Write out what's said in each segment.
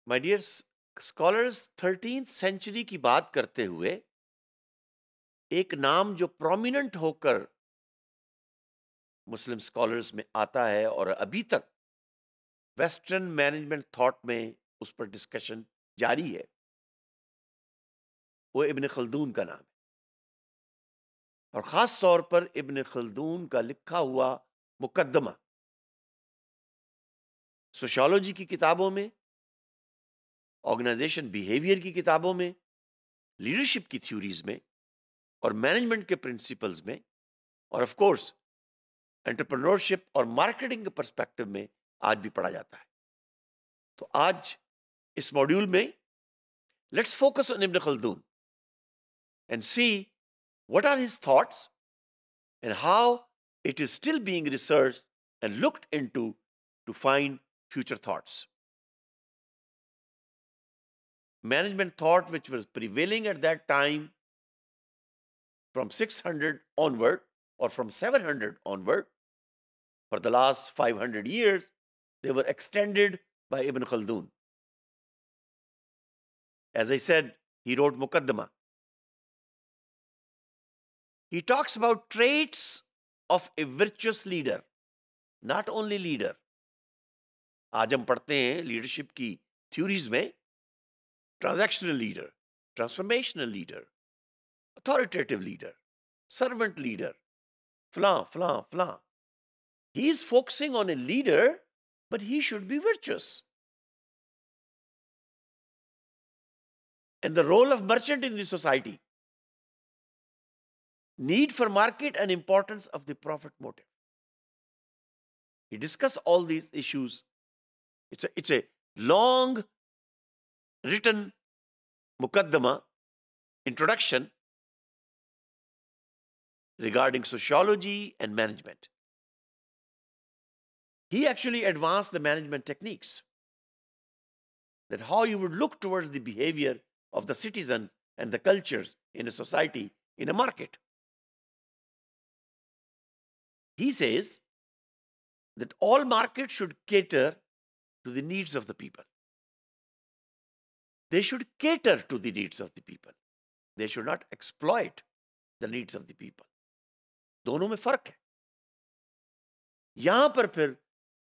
My dear scholars, 13th century की बात करते हुए एक नाम जो प्रोमिनेंट होकर मुस्लिम स्कॉलर्स में आता है और अभी तक वेस्टर्न मैनेजमेंट थॉट में उस पर डिस्कशन जारी है, वो इब्न खल्दून का नाम है। और खास तौर पर इब्न खल्दून का लिखा हुआ मुकद्दमा सोशियोलॉजी की किताबों में, ऑर्गेनाइजेशन बिहेवियर की किताबों में, लीडरशिप की थ्योरीज में और मैनेजमेंट के प्रिंसिपल्स में, और ऑफ कोर्स एंटरप्रेन्योरशिप और मार्केटिंग के पर्सपेक्टिव में आज भी पढ़ा जाता है। तो आज इस मॉड्यूल में let's focus on Ibn Khaldun and see what are his thoughts and how it is still being researched and looked into to find future thoughts. Management thought which was prevailing at that time from 600 onward or from 700 onward, for the last 500 years, they were extended by Ibn Khaldun. As I said, he wrote Muqaddama. He talks about traits of a virtuous leader, not only leader. आज हम पढ़ते हैं leadership की theories में transactional leader, transformational leader, authoritative leader, servant leader, फलां फलां फलां. He is focusing on a leader, but he should be virtuous. And the role of merchant in the society, need for market and importance of the profit motive. He discussed all these issues. It's a long written mukaddama introduction regarding sociology and management. He actually advanced the management techniques, that how you would look towards the behavior of the citizens and the cultures in a society, in a market. He says that all markets should cater to the needs of the people. They should cater to the needs of the people. They should not exploit the needs of the people. दोनों में फर्क है. यहां पर फिर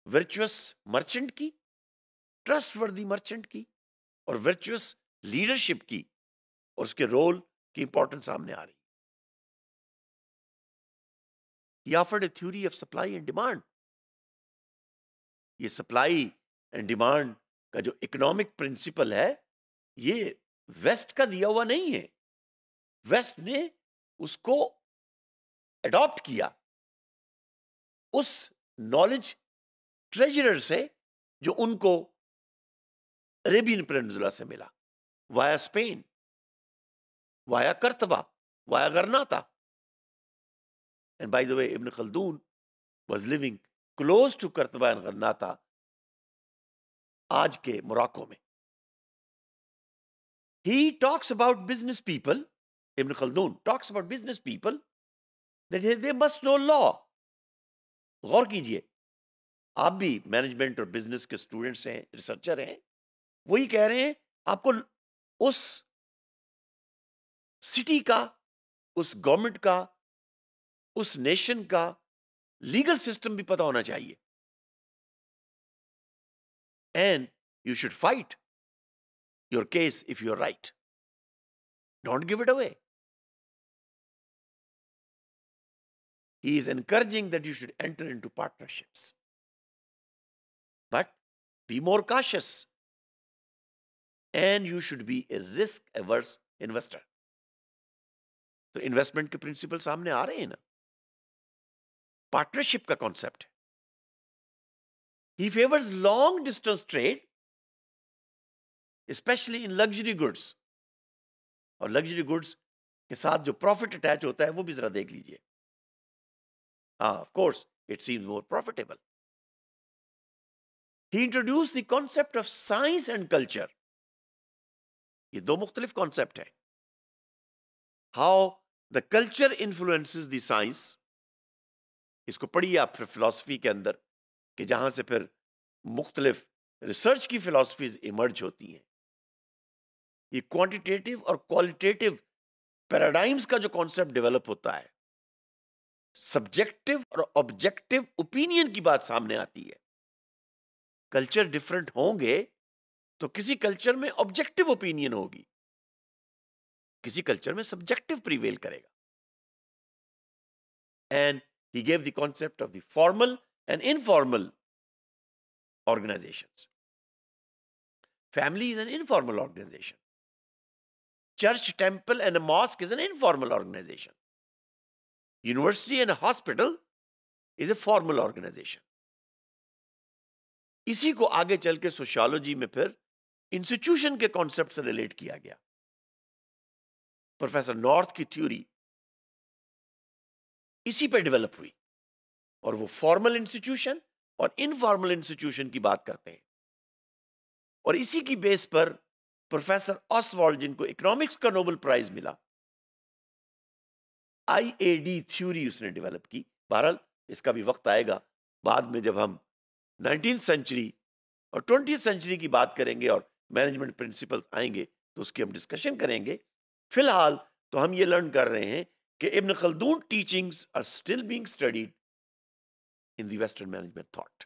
virtuous merchant की, trustworthy merchant की और वर्चुअस लीडरशिप की और उसके रोल की इंपॉर्टेंस सामने आ रही. He offered a theory of supply and demand. ये सप्लाई एंड डिमांड का जो इकोनॉमिक प्रिंसिपल है, ये वेस्ट का दिया हुआ नहीं है. वेस्ट ने उसको अडॉप्ट किया उस नॉलेज ट्रेजरर से जो उनको अरेबियन पेनिनसुला से मिला, via Spain, via Qurtuba, via Gharnata. And by the way, Ibn Khaldun was living close to Kartaba and Gharnata, आज के मोरक्को में. He talks about business people, Ibn Khaldun talks about business people, that they must know law. गौर कीजिए, आप भी management और business के students हैं, researcher हैं, वही कह रहे हैं आपको उस सिटी का, उस गवर्नमेंट का, उस नेशन का लीगल सिस्टम भी पता होना चाहिए. And you should fight your case if you're right. Don't give it away. He is encouraging that you should enter into partnerships. But be more cautious. And you should be a risk-averse investor. तो investment के principal सामने आ रहे हैं ना. Partnership का concept है. He favors long distance trade, especially in luxury goods. और luxury goods के साथ जो प्रॉफिट अटैच होता है वो भी जरा देख लीजिए. Of course, it seems more profitable. He introduced the concept of science and culture. ये दो मुख्तलिफ कॉन्सेप्ट है. How the culture influences the science. इसको पढ़िए आप फिर फिलॉसफी के अंदर, कि जहां से फिर मुख्तलिफ रिसर्च की फिलॉसफीज इमर्ज होती हैं। ये क्वांटिटेटिव और क्वालिटेटिव पैराडाइम्स का जो कॉन्सेप्ट डेवलप होता है, सब्जेक्टिव और ऑब्जेक्टिव ओपिनियन की बात सामने आती है। कल्चर डिफरेंट होंगे तो किसी कल्चर में ऑब्जेक्टिव ओपिनियन होगी, किसी कल्चर में सब्जेक्टिव प्रिवेल करेगा। And he gave the concept of the formal and informal organizations. Family is an informal organization. Church, temple, and a mosque is an informal organization. University and a hospital is a formal organization. इसी को आगे चल के sociology में फिर institution के concept से relate किया गया। प्रोफेसर नॉर्थ की थ्योरी इसी पे डेवलप हुई और वो फॉर्मल इंस्टीट्यूशन और इनफॉर्मल इंस्टीट्यूशन की बात करते हैं। और इसी की बेस पर प्रोफेसर ऑसवाल्ड, जिनको इकोनॉमिक्स का नोबेल प्राइज मिला, आईएडी थ्योरी उसने डेवलप की। बहरहाल इसका भी वक्त आएगा बाद में, जब हम 19th सेंचुरी और 20th सेंचुरी की बात करेंगे और मैनेजमेंट प्रिंसिपल्स आएंगे तो उसकी हम डिस्कशन करेंगे। फिलहाल तो हम ये लर्न कर रहे हैं कि Ibn Khaldun teachings are still being studied in the Western management thought.